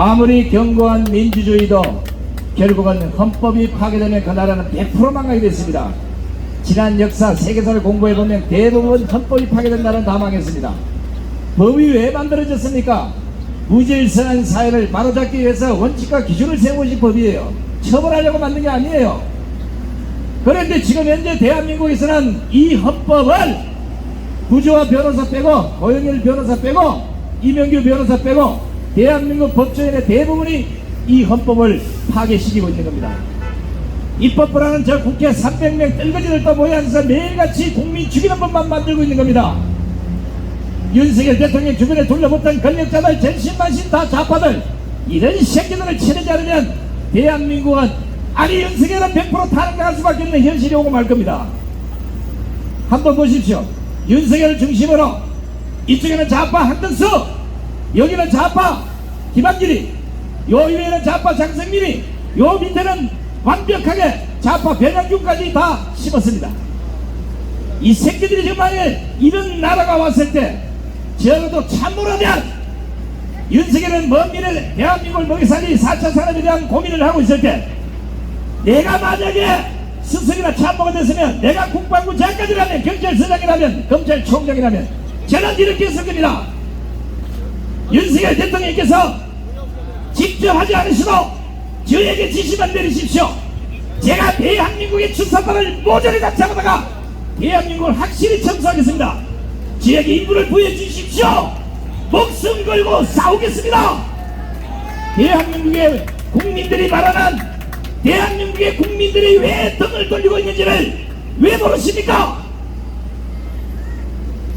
아무리 견고한 민주주의도 결국은 헌법이 파괴되면 그 나라는 100% 망하게 됐습니다. 지난 역사 세계사를 공부해보면 대부분 헌법이 파괴된 나라는 다 망했습니다. 법이 왜 만들어졌습니까? 무질서한 사회를 바로잡기 위해서 원칙과 기준을 세우는 것이 법이에요. 처벌하려고 만든 게 아니에요. 그런데 지금 현재 대한민국에서는 이 헌법을 구조화 변호사 빼고, 고영일 변호사 빼고, 이명규 변호사 빼고 대한민국 법조인의 대부분이 이 헌법을 파괴시키고 있는 겁니다. 입법부라는 저 국회 300명 뜰거지들도 모여앉아서 매일같이 국민 죽이는 법만 만들고 있는 겁니다. 윤석열 대통령 주변에 둘러붙던 권력자들, 전신만신 다 좌파들, 이런 새끼들을 치르지 않으면 대한민국은, 아니 윤석열은 100% 탄핵할 수밖에 없는 현실이 오고 말 겁니다. 한번 보십시오. 윤석열을 중심으로 이쪽에는 좌파 한덕수, 여기는 좌파 김한길이, 요 위에는 좌파 장성민이, 요 밑에는 완벽하게 좌파 변양균까지 다 심었습니다. 이 새끼들이 정말 이런 나라가 왔을 때 적어도 참으로면 윤석열은 먼 미래 대한민국을 먹이살리 4차 산업에 대한 고민을 하고 있을 때, 내가 만약에 스승이나 참모가 됐으면, 내가 국방부 장관이라면, 경찰서장이라면, 검찰총장이라면 저는 이렇게 했을 겁니다. 윤석열 대통령께서 직접 하지 않으시고 저에게 지시만 내리십시오. 제가 대한민국의 출산발을 모조리 다 잡아다가 대한민국을 확실히 청소하겠습니다. 저에게 임무를 부여해 주십시오. 목숨 걸고 싸우겠습니다. 대한민국의 국민들이 말하는, 대한민국의 국민들이 왜 등을 돌리고 있는지를 왜 모르십니까?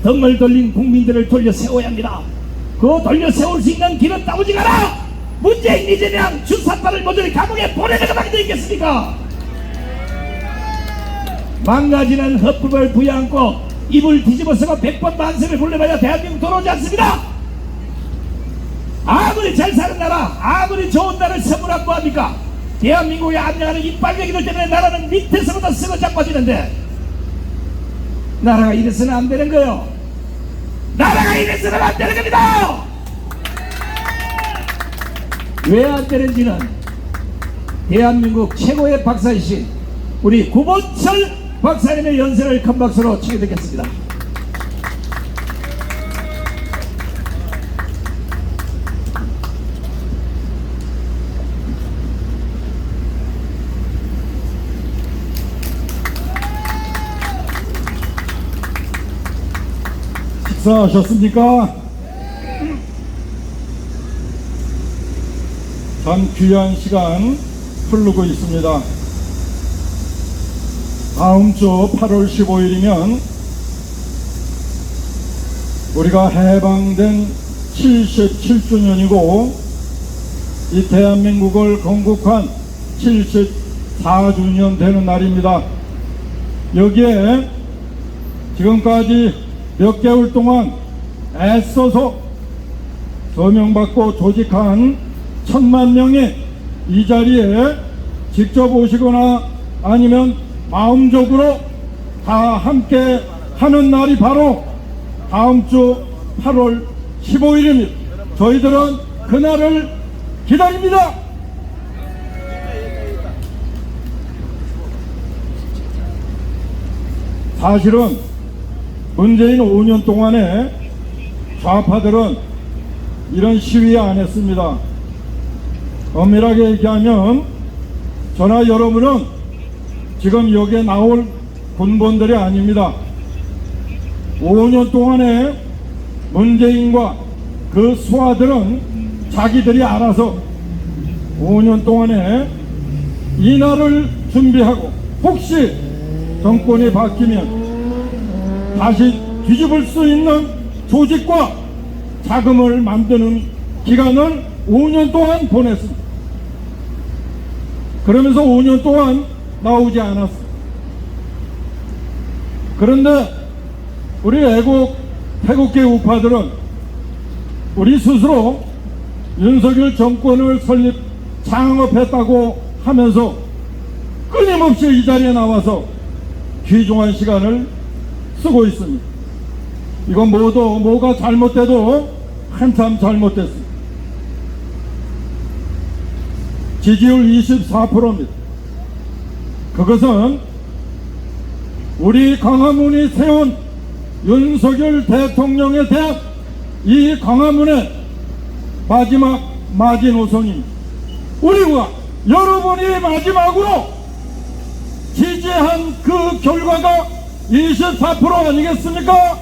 등을 돌린 국민들을 돌려 세워야 합니다. 그 돌려 세울 수 있는 길은 따오지 가라. 문재인, 이재명, 주사파를 모조리 감옥에 보내는 것밖에 되 있겠습니까? 망가지는 헌법을 부여안고 입을 뒤집어쓰고 100번 만세를 불러봐야 대한민국 돌아오지 않습니다. 아무리 잘 사는 나라, 아무리 좋은 나라를 선물한 뭐합니까? 대한민국에 안녕하는 이빨갱이들 때문에 나라는 밑에서부터 쓰고 자빠지는데, 나라가 이래서는 안 되는 거예요. 나라가 이래서는 안 되는 겁니다. 왜 안 되는지는 대한민국 최고의 박사이신 우리 구본철 박사님의 연설을 큰 박수로 치게 되겠습니다. 식사하셨습니까? 참 귀한 시간 흐르고 있습니다. 다음 주 8월 15일이면 우리가 해방된 77주년이고 이 대한민국을 건국한 74주년 되는 날입니다. 여기에 지금까지 몇 개월 동안 애써서 서명받고 조직한 1000만 명이 이 자리에 직접 오시거나 아니면 마음적으로 다 함께 하는 날이 바로 다음 주 8월 15일입니다. 저희들은 그날을 기다립니다. 사실은 문재인 5년 동안에 좌파들은 이런 시위 안 했습니다. 엄밀하게 얘기하면 저나 여러분은 지금 여기에 나올 군번들이 아닙니다. 5년 동안에 문재인과 그 수하들은 자기들이 알아서 5년 동안에 이 날을 준비하고 혹시 정권이 바뀌면 다시 뒤집을 수 있는 조직과 자금을 만드는 기간을 5년 동안 보냈습니다. 그러면서 5년 동안 나오지 않았습니다. 그런데 우리 애국 태국계 우파들은 우리 스스로 윤석열 정권을 설립 창업했다고 하면서 끊임없이 이 자리에 나와서 귀중한 시간을 쓰고 있습니다. 이건 뭐가 잘못돼도 한참 잘못됐습니다. 지지율 24%입니다. 그것은 우리 광화문이 세운 윤석열 대통령에 대한 이 광화문의 마지막 마지노선입니다. 우리가 여러분이 마지막으로 지지한 그 결과가 24% 아니겠습니까?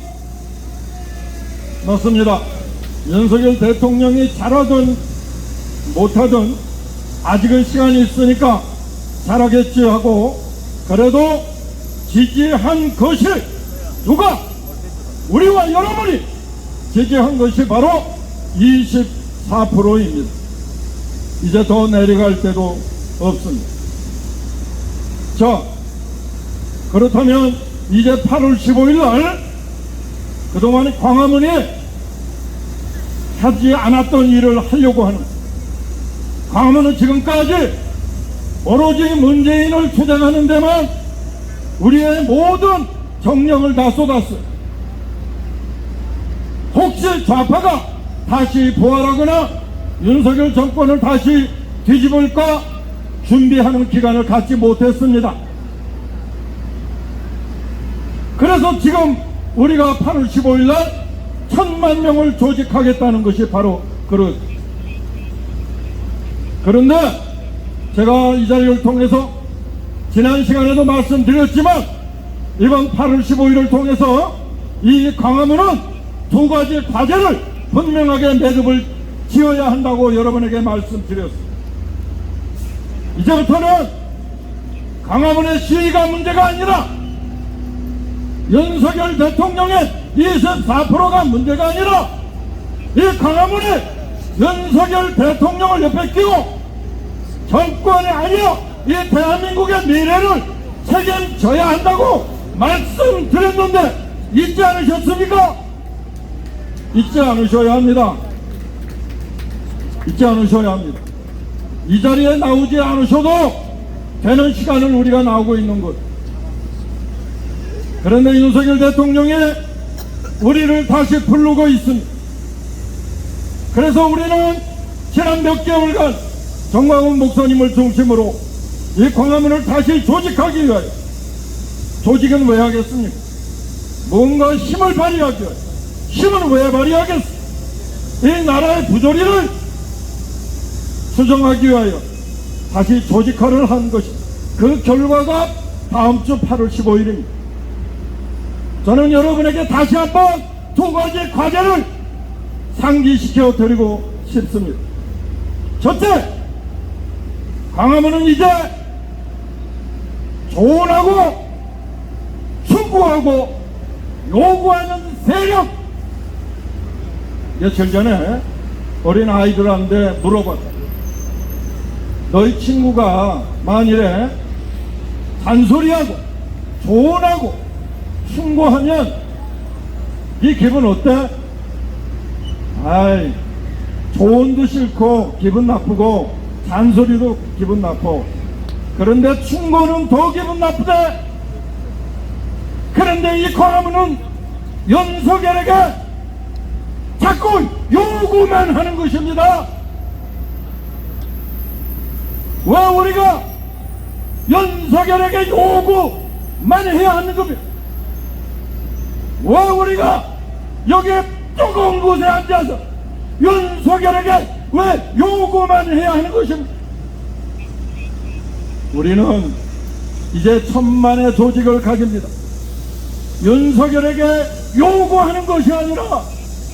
맞습니다. 윤석열 대통령이 잘하든 못하든 아직은 시간이 있으니까 잘하겠지 하고, 그래도 지지한 것이 누가? 우리와 여러분이 지지한 것이 바로 24%입니다. 이제 더 내려갈 때도 없습니다. 자, 그렇다면 이제 8월 15일 날 그동안 광화문이 하지 않았던 일을 하려고 하는, 광화문은 지금까지 오로지 문재인을 투쟁하는 데만 우리의 모든 정력을 다 쏟았어요. 혹시 좌파가 다시 부활하거나 윤석열 정권을 다시 뒤집을까 준비하는 기간을 갖지 못했습니다. 그래서 지금 우리가 8월 15일 날 1000만 명을 조직하겠다는 것이 바로 그런데 제가 이 자리를 통해서 지난 시간에도 말씀드렸지만 이번 8월 15일을 통해서 이 광화문은 두 가지 과제를 분명하게 매듭을 지어야 한다고 여러분에게 말씀드렸습니다. 이제부터는 광화문의 시위가 문제가 아니라 윤석열 대통령의 24%가 문제가 아니라 이 광화문이 윤석열 대통령을 옆에 끼고 정권이 아니라 이 대한민국의 미래를 책임져야 한다고 말씀드렸는데 잊지 않으셨습니까? 잊지 않으셔야 합니다. 잊지 않으셔야 합니다. 이 자리에 나오지 않으셔도 되는 시간을 우리가 나오고 있는 것. 그런데 윤석열 대통령이 우리를 다시 부르고 있습니다. 그래서 우리는 지난 몇 개월간 정광훈 목사님을 중심으로 이 광화문을 다시 조직하기 위하여, 조직은 왜 하겠습니까? 뭔가 힘을 발휘하기 위하여. 힘은 왜 발휘하겠어? 이 나라의 부조리를 수정하기 위하여 다시 조직화를 한 것이, 그 결과가 다음 주 8월 15일입니다. 저는 여러분에게 다시 한번 두 가지 과제를 상기시켜 드리고 싶습니다. 첫째, 광화문은 이제 조언하고 충고하고 요구하는 세력. 며칠 전에 어린 아이들한테 물어봤다. 너희 친구가 만일에 잔소리하고 조언하고 충고하면 네 기분 어때? 아이, 조언도 싫고 기분 나쁘고 잔소리도 기분 나쁘고, 그런데 충고는 더 기분 나쁘대. 그런데 이 광화문은 윤석열에게 자꾸 요구만 하는 것입니다. 왜 우리가 윤석열에게 요구만 해야 하는 겁니까? 왜 우리가 여기 뜨거운 곳에 앉아서 윤석열에게 왜 요구만 해야 하는 것입니까? 우리는 이제 천만의 조직을 가집니다. 윤석열에게 요구하는 것이 아니라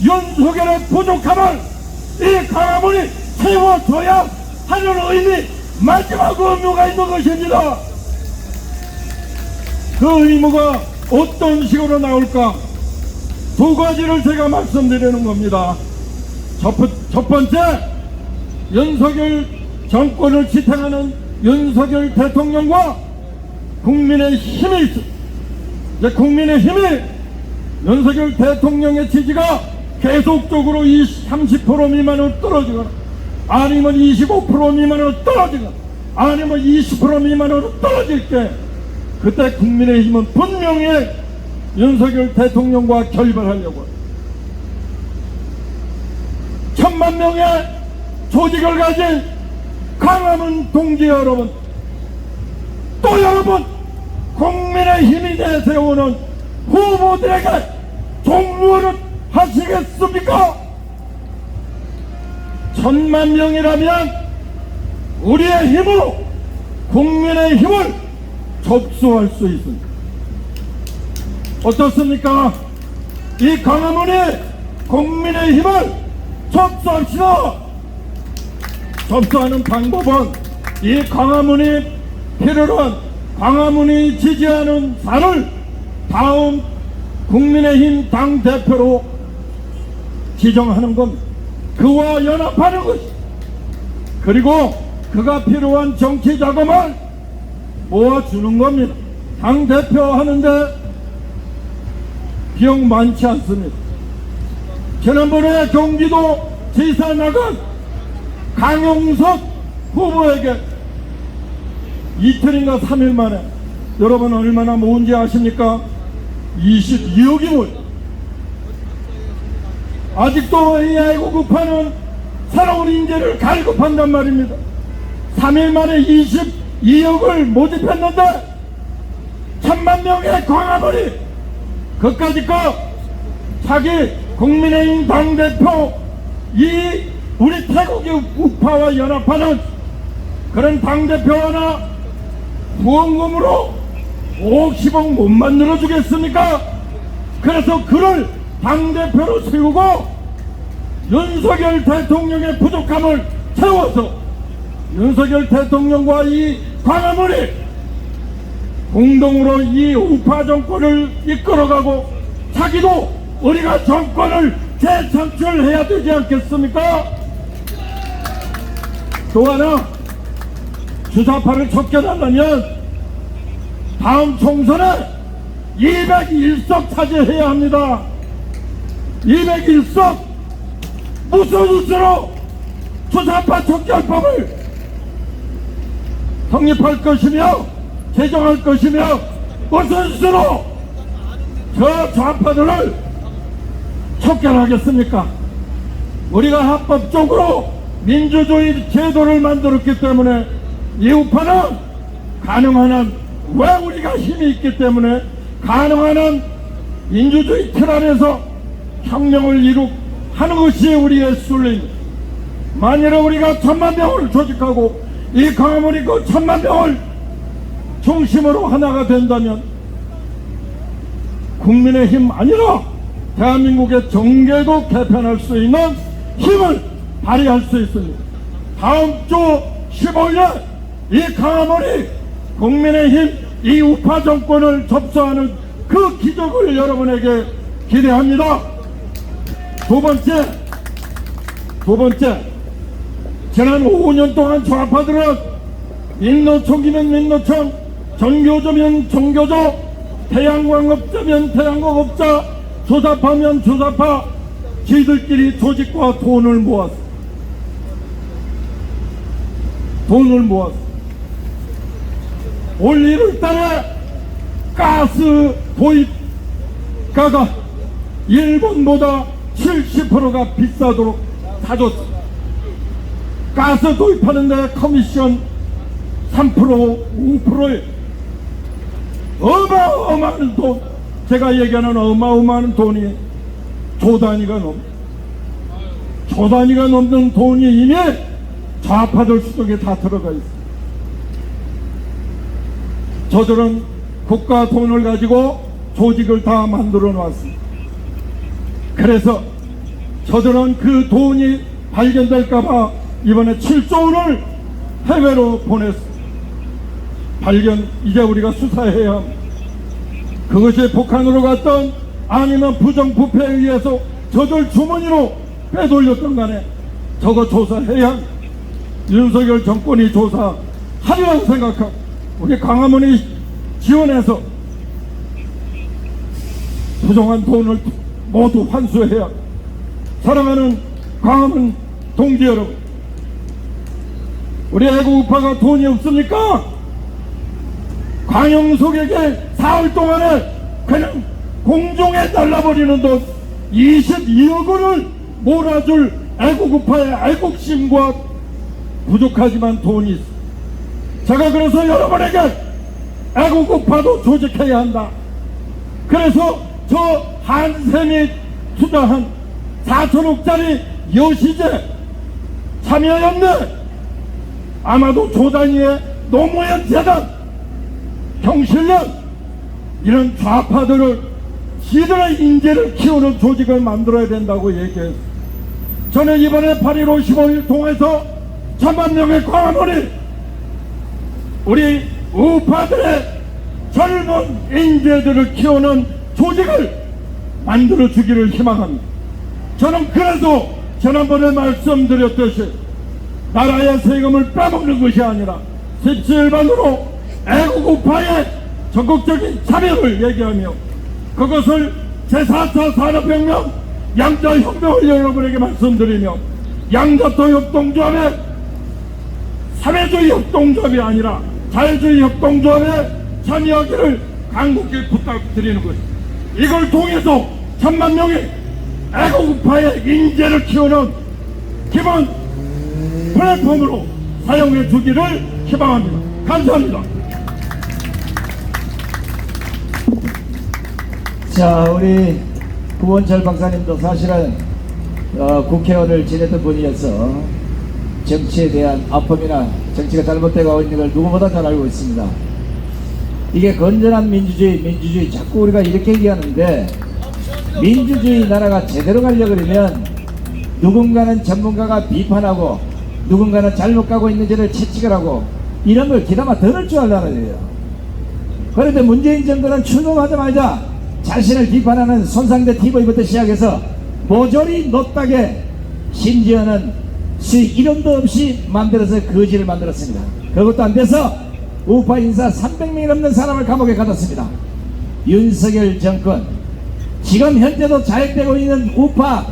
윤석열의 부족함을 이 광화문이 채워줘야 하는 의미, 마지막 의무가 있는 것입니다. 그 의무가 어떤 식으로 나올까? 두 가지를 제가 말씀드리는 겁니다. 첫 번째, 윤석열 정권을 지탱하는 윤석열 대통령과 국민의 힘이 있습니다. 이제 국민의 힘이 윤석열 대통령의 지지가 계속적으로 30% 미만으로 떨어지거나 아니면 25% 미만으로 떨어지거나 아니면 20% 미만으로 떨어질 때, 그때 국민의힘은 분명히 윤석열 대통령과 결별하려고 합니다. 1000만 명의 조직을 가진 광화문 동지 여러분, 또 여러분, 국민의힘이 내세우는 후보들에게 종로를 하시겠습니까? 1000만 명이라면 우리의 힘으로 국민의 힘을 접수할 수 있습니다. 어떻습니까? 이 광화문이 국민의 힘을 접수합시다. 접수하는 방법은 이 광화문이 필요로 한 광화문이 지지하는 사를 다음 국민의힘 당대표로 지정하는 겁니다. 그와 연합하는 것이, 그리고 그가 필요한 정치 자금을 모아주는 겁니다. 당대표 하는데 비용 많지 않습니다. 지난번에 경기도 지사 나간 강용석 후보에게 이틀인가 3일 만에, 여러분 얼마나 모은지 아십니까? 22억이 모여. 아직도 이 애국우파는 새로운 인재를 갈급한단 말입니다. 3일 만에 22억을 모집했는데 1000만 명의 광화문이 그까짓 거 자기 국민의힘 당대표 이 우리 태국의 우파와 연합하는 그런 당대표 하나 후원금으로 50억 못 만들어주겠습니까? 그래서 그를 당대표로 세우고 윤석열 대통령의 부족함을 채워서 윤석열 대통령과 이 광화문이 공동으로 이 우파 정권을 이끌어가고 자기도 우리가 정권을 재창출해야 되지 않겠습니까? 또 하나, 주사파를 쫓겨나려면 다음 총선에 201석 차지해야 합니다. 201석 무슨 수로 주사파 척결법을 성립할 것이며 제정할 것이며 무슨 수로 저 좌파들을 척결하겠습니까? 우리가 합법적으로 민주주의 제도를 만들었기 때문에 이 우파는 가능한 한, 왜 우리가 힘이 있기 때문에 가능한 한 민주주의 틀 안에서 혁명을 하는 것이 우리의 순리입니다. 만일에 우리가 1000만 명을 조직하고 이 광화문이 그 1000만 명을 중심으로 하나가 된다면 국민의힘 아니라 대한민국의 정계도 개편할 수 있는 힘을 발휘할 수 있습니다. 다음 주 15일 이 광화문이 국민의힘 이 우파 정권을 접수하는 그 기적을 여러분에게 기대합니다. 두 번째, 지난 5년 동안 좌파들은 민노총이면 민노총, 정교조면 정교조, 태양광업자면 태양광업자, 조사파면 조사파, 지들끼리 조직과 돈을 모았어. 올 1월달에 가스 도입가가 일본보다 70%가 비싸도록 사줬어. 가스 도입하는데 커미션 3% 5%에 어마어마한 돈, 제가 얘기하는 어마어마한 돈이 조 단위가 넘는 돈이 이미 좌파들 수중에 다 들어가 있어. 저들은 국가 돈을 가지고 조직을 다 만들어 놨습니다. 그래서 저들은 그 돈이 발견될까봐 이번에 7조 원을 해외로 보냈습니다. 이제 우리가 수사해야 합니다. 그것이 북한으로 갔던 아니면 부정부패에 의해서 저들 주머니로 빼돌렸던 간에 저거 조사해야 합니다. 윤석열 정권이 조사하리라고 생각하고 우리 광화문이 지원해서 부정한 돈을 모두 환수해야 합니다. 사랑하는 광화문 동지 여러분, 우리 애국우파가 돈이 없습니까? 광영석에게 사흘 동안에 그냥 공중에 날라버리는 돈 22억 원을 몰아줄 애국우파의 애국심과 부족하지만 돈이 있어. 제가 그래서 여러분에게 애국우파도 조직해야 한다. 그래서 저 한샘이 투자한 4천억짜리 여시제 참여연대, 아마도 조단위의 노무현 재단, 경실련, 이런 좌파들을 지들의 인재를 키우는 조직을 만들어야 된다고 얘기했어요. 저는 이번에 8.15 15일 통해서 1000만 명의 광화문이 우리 우파들의 젊은 인재들을 키우는 조직을 만들어 주기를 희망합니다. 저는 그래서 지난번에 말씀드렸듯이 나라의 세금을 빼먹는 것이 아니라 십시일반으로 애국우파의 적극적인 참여를 얘기하며 그것을 제4차 산업혁명 양자혁명을 여러분에게 말씀드리며 양자토 협동조합의 사회주의 협동조합이 아니라 자유주의 협동조합에 참여하기를 간곡히 부탁드리는 것입니다. 이걸 통해서 1000만 명의 애국우파의 인재를 키우는 기본 플랫폼으로 사용해 주기를 희망합니다. 감사합니다. 자, 우리 구원철 박사님도 사실은 국회의원을 지냈던 분이어서 정치에 대한 아픔이나 정치가 잘못되고 있는 걸 누구보다 잘 알고 있습니다. 이게 건전한 민주주의 자꾸 우리가 이렇게 얘기하는데, 민주주의 나라가 제대로 가려고 그러면 누군가는 전문가가 비판하고 누군가는 잘못 가고 있는지를 채찍을 하고 이런 걸 기다마 들을 줄 알라는 거예요. 그런데 문재인 정부는 출범하자마자 자신을 비판하는 손상대 TV부터 시작해서 모조리 노딱에, 심지어는 이름도 없이 만들어서 거지를 만들었습니다. 그것도 안 돼서 우파 인사 300명이 넘는 사람을 감옥에 가뒀습니다. 윤석열 정권, 지금 현재도 자행되고 있는 우파